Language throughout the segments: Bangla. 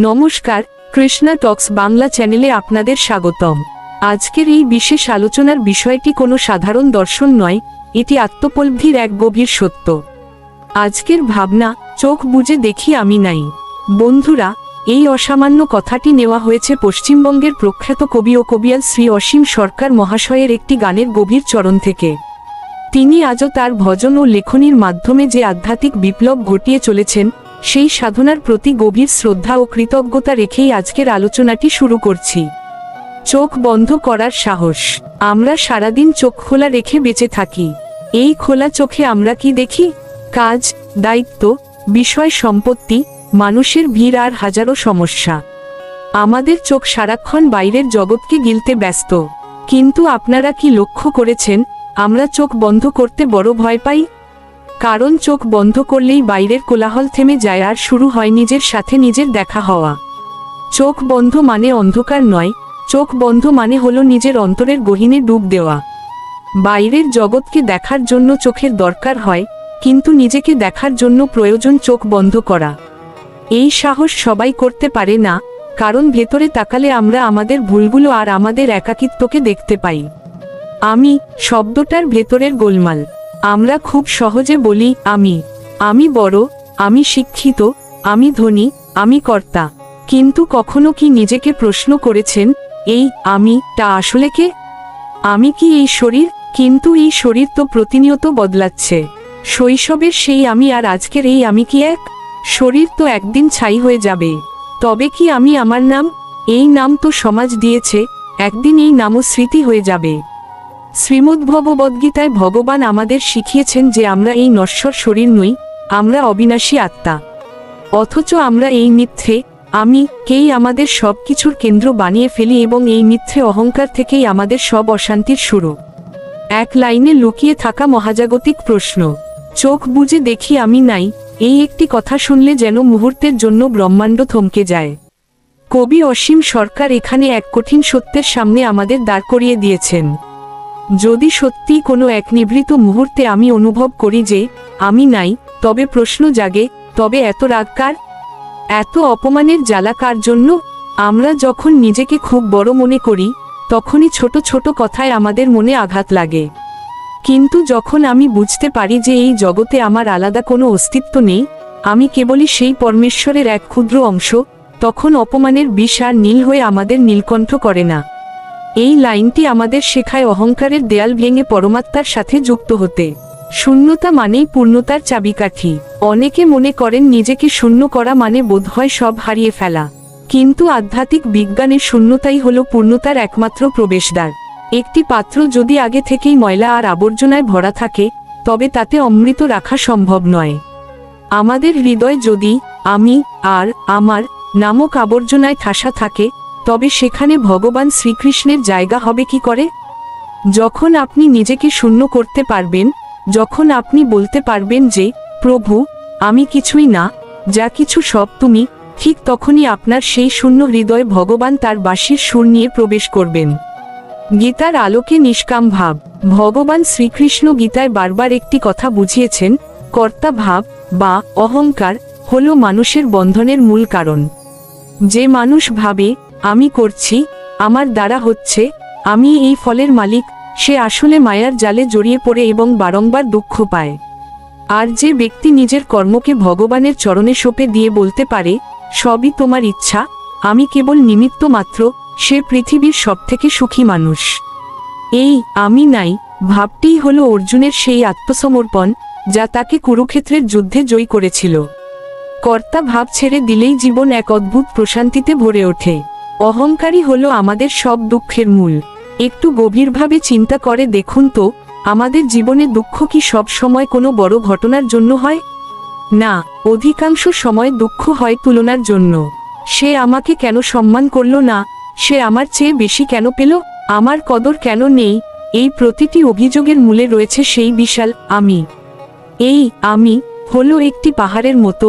নমস্কার, কৃষ্ণা টক্স বাংলা চ্যানেলে আপনাদের স্বাগতম। আজকের এই বিশেষ আলোচনার বিষয়টি কোনো সাধারণ দর্শন নয়, এটি আত্মোপলব্ধির এক গভীর সত্য। আজকের ভাবনা, চোখ বুজে দেখি আমি নাই। বন্ধুরা, এই অসামান্য কথাটি নেওয়া হয়েছে পশ্চিমবঙ্গের প্রখ্যাত কবি ও কবিয়াল শ্রী অসীম সরকার মহাশয়ের একটি গানের গভীর চরণ থেকে। তিনি আজও তার ভজন ও লেখনীর মাধ্যমে যে আধ্যাত্মিক বিপ্লব ঘটিয়ে চলেছেন, সেই সাধনার প্রতি গভীর শ্রদ্ধা ও কৃতজ্ঞতা রেখেই আজকের আলোচনাটি শুরু করছি। চোখ বন্ধ করার সাহস। আমরা সারাদিন চোখ খোলা রেখে বেঁচে থাকি। এই খোলা চোখে আমরা কি দেখি? কাজ, দায়িত্ব, বিষয়, সম্পত্তি, মানুষের ভিড় আর হাজারো সমস্যা। আমাদের চোখ সারাক্ষণ বাইরের জগৎকে গিলতে ব্যস্ত। কিন্তু আপনারা কি লক্ষ্য করেছেন, আমরা চোখ বন্ধ করতে বড় ভয় পাই? কারণ চোখ বন্ধ করলেই বাইরের কোলাহল থেমে যায় আর শুরু হয় নিজের সাথে নিজের দেখা হওয়া। চোখ বন্ধ মানে অন্ধকার নয়, চোখ বন্ধ মানে হলো নিজের অন্তরের গহীনে ডুব দেওয়া। বাইরের জগৎকে দেখার জন্য চোখের দরকার হয়, কিন্তু নিজেকে দেখার জন্য প্রয়োজন চোখ বন্ধ করা। এই সাহস সবাই করতে পারে না, কারণ ভেতরে তাকালে আমরা আমাদের ভুলগুলো আর আমাদের একাকিত্বকে দেখতে পাই। আমি শব্দটার ভেতরের গোলমাল। আমরা খুব সহজে বলি আমি বড়, আমি শিক্ষিত, আমি ধনী, আমি কর্তা। কিন্তু কখনো কি নিজেকে প্রশ্ন করেছেন, এই আমিটা আসলে কে? আমি কি এই শরীর? কিন্তু এই শরীর তো প্রতিনিয়ত বদলাচ্ছে। শৈশবের সেই আমি আর আজকের এই আমি কি এক? শরীর তো একদিন ছাই হয়ে যাবে। তবে কি আমি আমার নাম? এই নাম তো সমাজ দিয়েছে, একদিন এই নামও স্মৃতি হয়ে যাবে। শ্রীমদ্ভগবদ্গীতায় ভগবান আমাদের শিখিয়েছেন যে আমরা এই নশ্বর শরীর নই, আমরা অবিনাশী আত্মা। অথচ আমরা এই মিথ্যে কেই আমাদের সব কিছুর কেন্দ্র বানিয়ে ফেলি এবং এই মিথ্যে অহংকার থেকেই আমাদের সব অশান্তির শুরু। এক লাইনে লুকিয়ে থাকা মহাজাগতিক প্রশ্ন। চোখ বুজে দেখি আমি নাই, এই একটি কথা শুনলে যেন মুহূর্তের জন্য ব্রহ্মাণ্ড থমকে যায়। কবি অসীম সরকার এখানে এক কঠিন সত্যের সামনে আমাদের দাঁড় করিয়ে দিয়েছেন। যদি সত্যিই কোনো এক নিভৃত মুহূর্তে আমি অনুভব করি যে আমি নাই, তবে প্রশ্ন জাগে, তবে এত রাগ কার? এত অপমানের জ্বালা কার জন্য? আমরা যখন নিজেকে খুব বড় মনে করি, তখনই ছোট ছোট কথায় আমাদের মনে আঘাত লাগে। কিন্তু যখন আমি বুঝতে পারি যে এই জগতে আমার আলাদা কোনো অস্তিত্ব নেই, আমি কেবলই সেই পরমেশ্বরের এক ক্ষুদ্র অংশ, তখন অপমানের বিষ আর নীল হয়ে আমাদের নীলকণ্ঠ করে না। এই লাইনটি আমাদের শেখায় অহংকারের দেয়াল ভেঙে পরমাত্মার সাথে যুক্ত হতে। শূন্যতা মানেই পূর্ণতার চাবিকাঠি। অনেকে মনে করেন নিজেকে শূন্য করা মানে বোধহয় সব হারিয়ে ফেলা। কিন্তু আধ্যাত্মিক বিজ্ঞানের শূন্যতাই হলো পূর্ণতার একমাত্র প্রবেশদ্বার। একটি পাত্র যদি আগে থেকেই ময়লা আর আবর্জনায় ভরা থাকে, তবে তাতে অমৃত রাখা সম্ভব নয়। আমাদের হৃদয় যদি আমি আর আমার নামক আবর্জনায় ঠাসা থাকে, তবে সেখানে ভগবান শ্রীকৃষ্ণের জায়গা হবে কি করে? যখন আপনি নিজেকে শূন্য করতে পারবেন, যখন আপনি বলতে পারবেন যে প্রভু, আমি কিছুই না, যা কিছু সব তুমি, ঠিক তখনই আপনার সেই শূন্য হৃদয়ে ভগবান তার বাঁশির সুর নিয়ে প্রবেশ করবেন। গীতার আলোকে নিষ্কাম ভাব। ভগবান শ্রীকৃষ্ণ গীতায় বারবার একটি কথা বুঝিয়েছেন, কর্তা ভাব বা অহংকার হলো মানুষের বন্ধনের মূল কারণ। যে মানুষ ভাবে আমি করছি, আমার দ্বারা হচ্ছে, আমি এই ফলের মালিক, সে আসলে মায়ার জালে জড়িয়ে পড়ে এবং বারংবার দুঃখ পায়। আর যে ব্যক্তি নিজের কর্মকে ভগবানের চরণে সঁপে দিয়ে বলতে পারে, সবই তোমার ইচ্ছা, আমি কেবল নিমিত্ত মাত্র, সে পৃথিবীর সবথেকে সুখী মানুষ। এই আমি নাই ভাবটিই হলো অর্জুনের সেই আত্মসমর্পণ, যা তাকে কুরুক্ষেত্রের যুদ্ধে জয়ী করেছিল। কর্তা ভাব ছেড়ে দিলেই জীবন এক অদ্ভুত প্রশান্তিতে ভরে ওঠে। অহংকারই হলো আমাদের সব দুঃখের মূল। একটু গভীরভাবে চিন্তা করে দেখুন তো, আমাদের জীবনে দুঃখ কি সব সময় কোনো বড় ঘটনার জন্য হয়? না, অধিকাংশ সময় দুঃখ হয় তুলনার জন্য। সে আমাকে কেন সম্মান করলো না? সে আমার চেয়ে বেশি কেন পেল? আমার কদর কেন নেই? এই প্রতিটি অভিযোগের মূলে রয়েছে সেই বিশাল আমি। এই আমি হলো একটি পাহাড়ের মতো,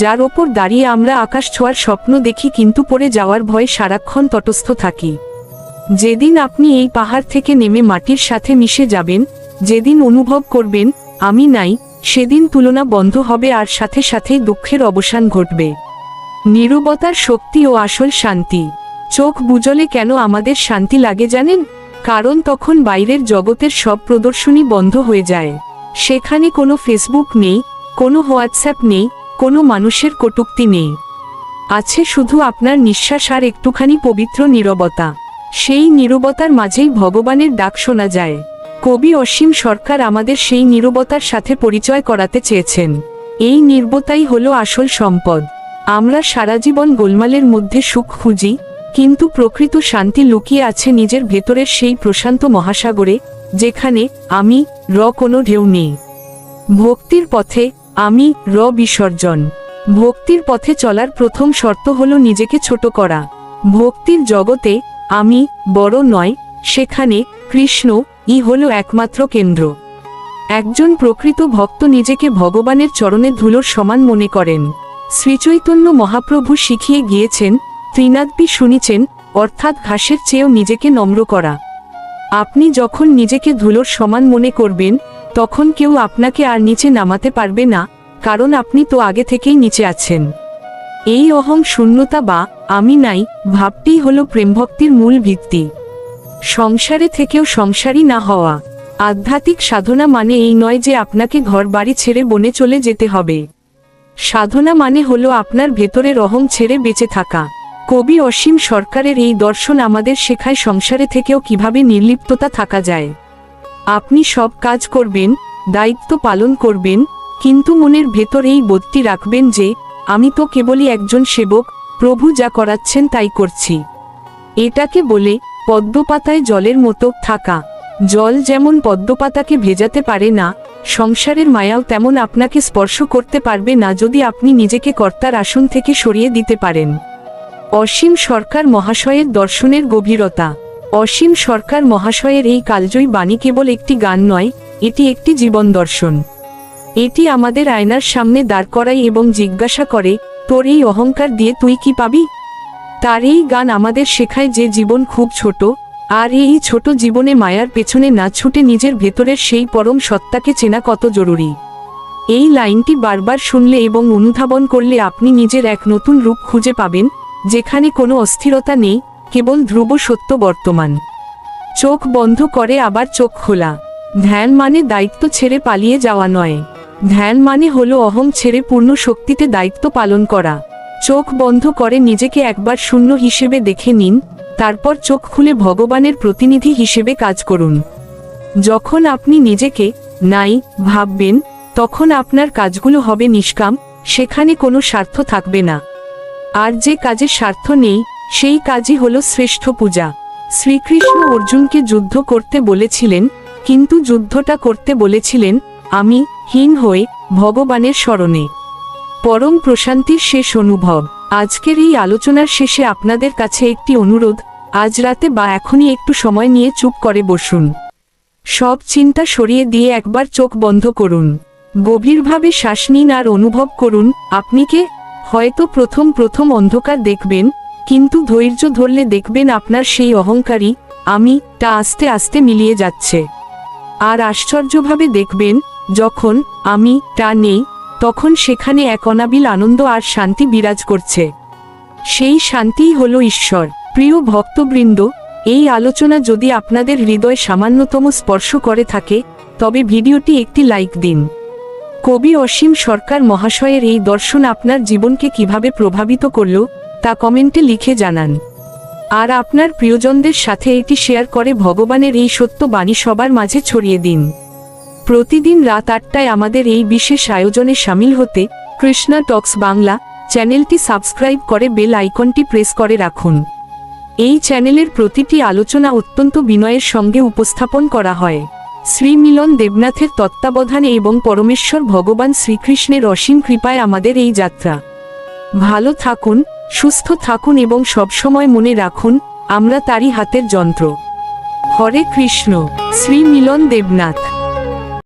যার ওপর দাঁড়িয়ে আমরা আকাশ ছোঁয়ার স্বপ্ন দেখি, কিন্তু পড়ে যাওয়ার ভয়ে সারাক্ষণ তটস্থ থাকি। যেদিন আপনি এই পাহাড় থেকে নেমে মাটির সাথে মিশে যাবেন, যেদিন অনুভব করবেন আমি নাই, সেদিন তুলনা বন্ধ হবে আর সাথে সাথেই দুঃখের অবসান ঘটবে। নীরবতার শক্তি ও আসল শান্তি। চোখ বুজলে কেন আমাদের শান্তি লাগে জানেন? কারণ তখন বাইরের জগতের সব প্রদর্শনী বন্ধ হয়ে যায়। সেখানে কোনো ফেসবুক নেই, কোনো হোয়াটসঅ্যাপ নেই, কোনো মানুষের কটূক্তি নেই। আছে শুধু আপনার নিঃশ্বাস আর একটুখানি পবিত্র নীরবতা। সেই নীরবতার মাঝেই ভগবানের ডাক শোনা যায়। কবি অসীম সরকার আমাদের সেই নীরবতার সাথে পরিচয় করাতে চেয়েছেন। এই নীরবতাই হলো আসল সম্পদ। আমরা সারা জীবন গোলমালের মধ্যে সুখ খুঁজি, কিন্তু প্রকৃত শান্তি লুকিয়ে আছে নিজের ভেতরের সেই প্রশান্ত মহাসাগরে, যেখানে আমি কোনো ঢেউ নেই। ভক্তির পথে আমি বিসর্জন। ভক্তির পথে চলার প্রথম শর্ত হলো নিজেকে ছোট করা। ভক্তির জগতে আমি বড় নয়, সেখানে কৃষ্ণ হলো একমাত্র কেন্দ্র। একজন প্রকৃত ভক্ত নিজেকে ভগবানের চরণে ধুলোর সমান মনে করেন। শ্রীচৈতন্য মহাপ্রভু শিখিয়ে গিয়েছেন, ত্রিনাদপি শুনিছেন, অর্থাৎ ঘাসের চেয়েও নিজেকে নম্র করা। আপনি যখন নিজেকে ধুলোর সমান মনে করবেন, তখন কেউ আপনাকে আর নিচে নামাতে পারবে না, কারণ আপনি তো আগে থেকেই নিচে আছেন। এই অহং শূন্যতা বা আমি নাই ভাবটিই হলো প্রেমভক্তির মূল ভিত্তি। সংসারে থেকেও সংসারী না হওয়া। আধ্যাত্মিক সাধনা মানে এই নয় যে আপনাকে ঘর বাড়ি ছেড়ে বনে চলে যেতে হবে। সাধনা মানে হলো আপনার ভেতরের অহং ছেড়ে বেঁচে থাকা। কবি অসীম সরকারের এই দর্শন আমাদের শেখায় সংসারে থেকেও কিভাবে নির্লিপ্ততা থাকা যায়। আপনি সব কাজ করবেন, দায়িত্ব পালন করবেন, কিন্তু মনের ভেতর এই বোধটি রাখবেন যে আমি তো কেবলই একজন সেবক, প্রভু যা করাচ্ছেন তাই করছি। এটাকে বলে পদ্মপাতায় জলের মতো থাকা। জল যেমন পদ্মপাতাকে ভেজাতে পারে না, সংসারের মায়াও তেমন আপনাকে স্পর্শ করতে পারবে না যদি আপনি নিজেকে কর্তার আসন থেকে সরিয়ে দিতে পারেন। অসীম সরকার মহাশয়ের দর্শনের গভীরতা। অসীম সরকার মহাশয়ের এই কালজয়ী বাণী কেবল একটি গান নয়, এটি একটি জীবন দর্শন। এটি আমাদের আয়নার সামনে দাঁড় করায় এবং জিজ্ঞাসা করে, তোর এই অহংকার দিয়ে তুই কি পাবি? তার এই গান আমাদের শেখায় যে জীবন খুব ছোট, আর এই ছোট জীবনে মায়ার পেছনে না ছুটে নিজের ভেতরের সেই পরম সত্তাকে চেনা কত জরুরি। এই লাইনটি বারবার শুনলে এবং অনুধাবন করলে আপনি নিজের এক নতুন রূপ খুঁজে পাবেন, যেখানে কোনো অস্থিরতা নেই, কেবল ধ্রুব সত্য বর্তমান। চোখ বন্ধ করে আবার চোখ খোলা। ধ্যান মানে দায়িত্ব ছেড়ে পালিয়ে যাওয়া নয়। ধ্যান মানে হলো অহং ছেড়ে পূর্ণ শক্তিতে দায়িত্ব পালন করা। চোখ বন্ধ করে নিজেকে একবার শূন্য হিসেবে দেখে নিন, তারপর চোখ খুলে ভগবানের প্রতিনিধি হিসেবে কাজ করুন। যখন আপনি নিজেকে নাই ভাববেন, তখন আপনার কাজগুলো হবে নিষ্কাম, সেখানে কোনো স্বার্থ থাকবে না। আর যে কাজে স্বার্থ নেই, সেই কাজই হলো শ্রেষ্ঠ পূজা। শ্রীকৃষ্ণ অর্জুনকে যুদ্ধ করতে বলেছিলেন, কিন্তু যুদ্ধটা করতে বলেছিলেন আমি হীন হয়ে ভগবানের শরণে। পরম প্রশান্তির শেষ অনুভব। আজকের এই আলোচনার শেষে আপনাদের কাছে একটি অনুরোধ, আজ রাতে বা এখনই একটু সময় নিয়ে চুপ করে বসুন। সব চিন্তা সরিয়ে দিয়ে একবার চোখ বন্ধ করুন। গভীরভাবে শ্বাস নিন আর অনুভব করুন আপনি কে। হয়তো প্রথম অন্ধকার দেখবেন, কিন্তু ধৈর্য ধরলে দেখবেন আপনার সেই অহংকারী আমি তা আস্তে আস্তে মিলিয়ে যাচ্ছে। আর আশ্চর্যভাবে দেখবেন, যখন আমি তা নেই, তখন সেখানে এক অনাবিল আনন্দ আর শান্তি বিরাজ করছে। সেই শান্তিই হলো ঈশ্বর। প্রিয় ভক্তবৃন্দ, এই আলোচনা যদি আপনাদের হৃদয় সামান্যতম স্পর্শ করে থাকে, তবে ভিডিওটি একটি লাইক দিন। কবি অসীম সরকার মহাশয়ের এই দর্শন আপনার জীবনকে কিভাবে প্রভাবিত করল, তা কমেন্টে লিখে জানান। আর আপনার প্রিয়জনদের সাথে এটি শেয়ার করে ভগবানের এই সত্য বাণী সবার মাঝে ছড়িয়ে দিন। প্রতিদিন রাত 8টায় আমাদের এই বিশেষ আয়োজনে শামিল হতে কৃষ্ণা টক্স বাংলা চ্যানেলটি সাবস্ক্রাইব করে বেল আইকনটি প্রেস করে রাখুন। এই চ্যানেলের প্রতিটি আলোচনা অত্যন্ত বিনয়ের সঙ্গে উপস্থাপন করা হয়। শ্রী মিলন দেবনাথের তত্ত্বাবধানে এবং পরমেশ্বর ভগবান শ্রীকৃষ্ণের অসীম কৃপায় আমাদের এই যাত্রা। ভালো থাকুন, সুস্থ থাকুন এবং সবসময় মনে রাখুন, আমরা তারই হাতের যন্ত্র। হরে কৃষ্ণ। শ্রী মিলন দেবনাথ।